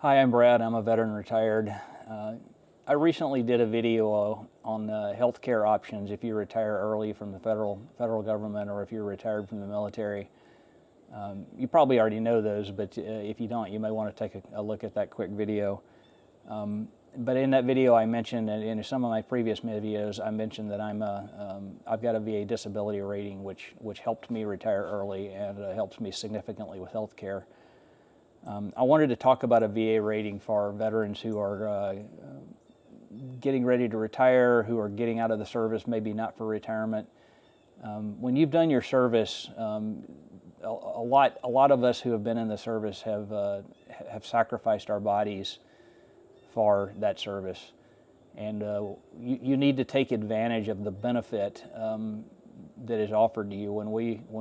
Hi, I'm Brad. I'm a veteran retired. I recently did a video on healthcare options if you retire early from the federal government or if you're retired from the military. You probably already know those, but if you don't, you may want to take a look at that quick video. But in that video, I mentioned, and in some of my previous videos, I mentioned that I've got a VA disability rating, which helped me retire early and helps me significantly with healthcare. I wanted to talk about a VA rating for veterans who are getting ready to retire, who are getting out of the service, maybe not for retirement. When you've done your service, a lot of us who have been in the service have sacrificed our bodies for that service, and you need to take advantage of the benefit that is offered to you. When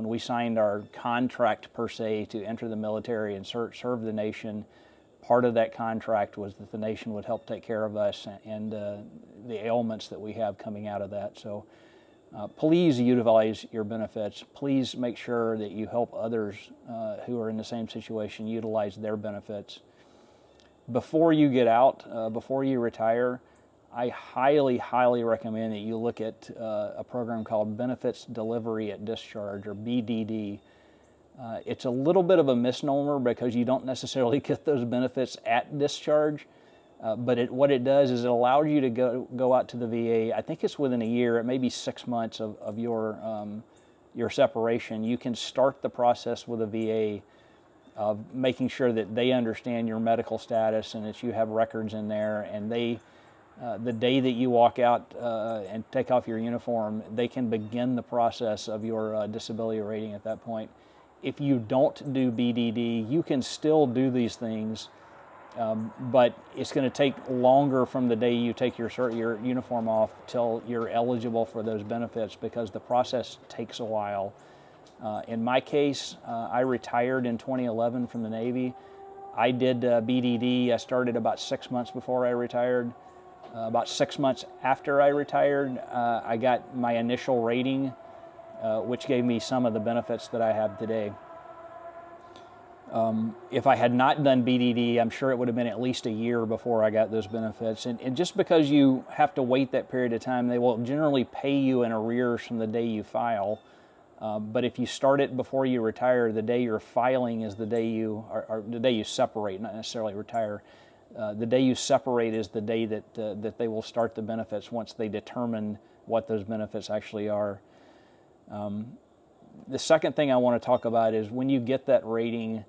we signed our contract per se to enter the military and serve the nation, part of that contract was that the nation would help take care of us and the ailments that we have coming out of that. So please utilize your benefits. Please make sure that you help others who are in the same situation utilize their benefits. Before you get out, before you retire, I highly recommend that you look at a program called Benefits Delivery at Discharge, or BDD. It's a little bit of a misnomer because you don't necessarily get those benefits at discharge, but what it does is it allows you to go out to the VA. I think it's within a year, it may be 6 months of your separation. You can start the process with a VA of making sure that they understand your medical status and that you have records in there, and the day that you walk out and take off your uniform, they can begin the process of your disability rating at that point. If you don't do BDD, you can still do these things, but it's going to take longer from the day you take your uniform off till you're eligible for those benefits, because the process takes a while. In my case, I retired in 2011 from the Navy. I did BDD. I started about 6 months before I retired. About 6 months after I retired, I got my initial rating, which gave me some of the benefits that I have today. If I had not done BDD, I'm sure it would have been at least a year before I got those benefits. And just because you have to wait that period of time, they will generally pay you in arrears from the day you file. But if you start it before you retire, the day you're filing is the day or the day you separate, not necessarily retire. The day you separate is the day that they will start the benefits once they determine what those benefits actually are. The second thing I want to talk about is when you get that rating,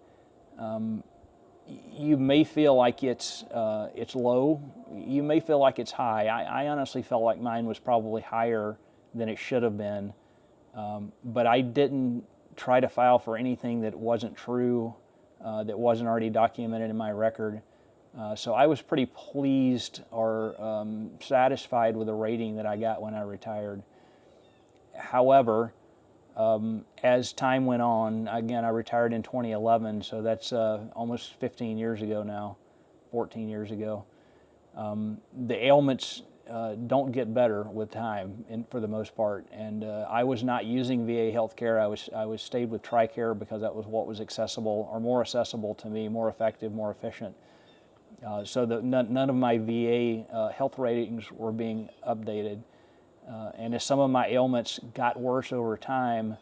you may feel like it's low. You may feel like it's high. I honestly felt like mine was probably higher than it should have been, but I didn't try to file for anything that wasn't true, that wasn't already documented in my record. So I was pretty pleased or satisfied with the rating that I got when I retired. However, as time went on, again, I retired in 2011, so that's almost 15 years ago now, 14 years ago. The ailments don't get better with time, for the most part, and I was not using VA healthcare. I was stayed with TRICARE because that was what was accessible, or more accessible to me, more effective, more efficient. So that none of my VA health ratings were being updated. And as some of my ailments got worse over time,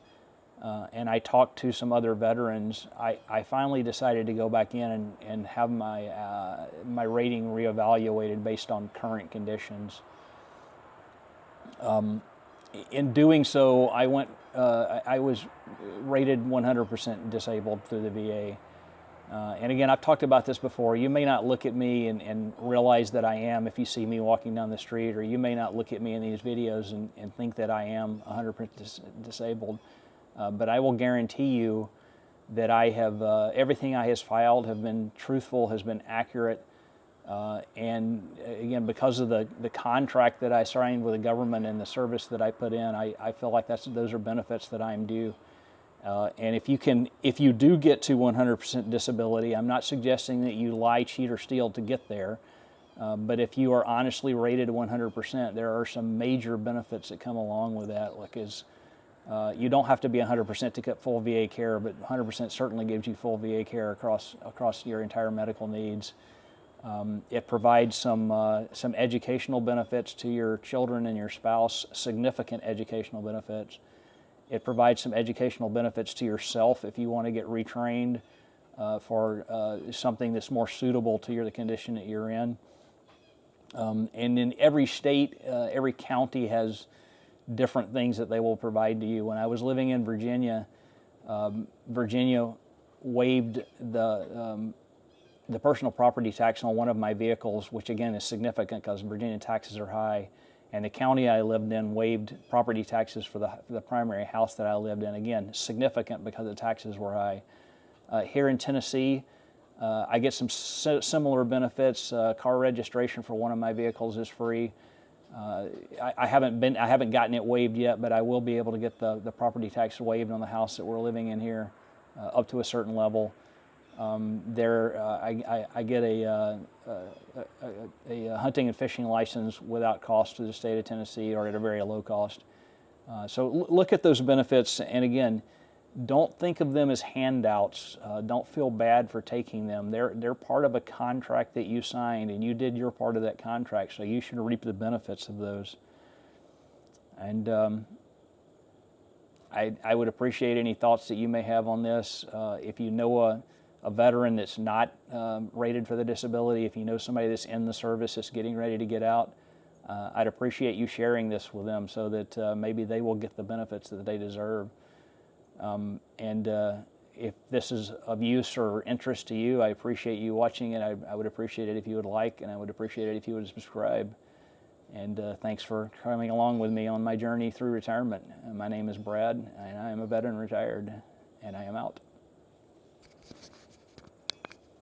and I talked to some other veterans, I finally decided to go back in and have my rating reevaluated based on current conditions. In doing so, I was rated 100% disabled through the VA. And again, I've talked about this before. You may not look at me and realize that I am if you see me walking down the street, or you may not look at me in these videos and think that I am 100% disabled. But I will guarantee you that I have, everything I has filed have been truthful, has been accurate. And again, because of the contract that I signed with the government and the service that I put in, I feel like those are benefits that I am due. And if you do get to 100% disability, I'm not suggesting that you lie, cheat, or steal to get there. But if you are honestly rated 100%, there are some major benefits that come along with that, like as You don't have to be 100% to get full VA care, but 100% certainly gives you full VA care across your entire medical needs. It provides some educational benefits to your children and your spouse, significant educational benefits. It provides some educational benefits to yourself if you want to get retrained for something that's more suitable to the condition that you're in. And in every state, every county has different things that they will provide to you. When I was living in Virginia, Virginia waived the personal property tax on one of my vehicles, which again is significant because Virginia taxes are high. And the county I lived in waived property taxes for the primary house that I lived in. Again, significant because the taxes were high. Here in Tennessee, I get some similar benefits. Car registration for one of my vehicles is free. I haven't gotten it waived yet, but I will be able to get the property tax waived on the house that we're living in here, up to a certain level. I get a hunting and fishing license without cost to the state of Tennessee, or at a very low cost. So look at those benefits, and again, don't think of them as handouts. Don't feel bad for taking them. They're part of a contract that you signed, and you did your part of that contract, so you should reap the benefits of those. And I would appreciate any thoughts that you may have on this. If you know a veteran that's not rated for the disability, if you know somebody that's in the service that's getting ready to get out, I'd appreciate you sharing this with them so that maybe they will get the benefits that they deserve. If this is of use or interest to you, I appreciate you watching it. I would appreciate it if you would like, and I would appreciate it if you would subscribe. And thanks for coming along with me on my journey through retirement. My name is Brad, and I am a veteran retired, and I am out.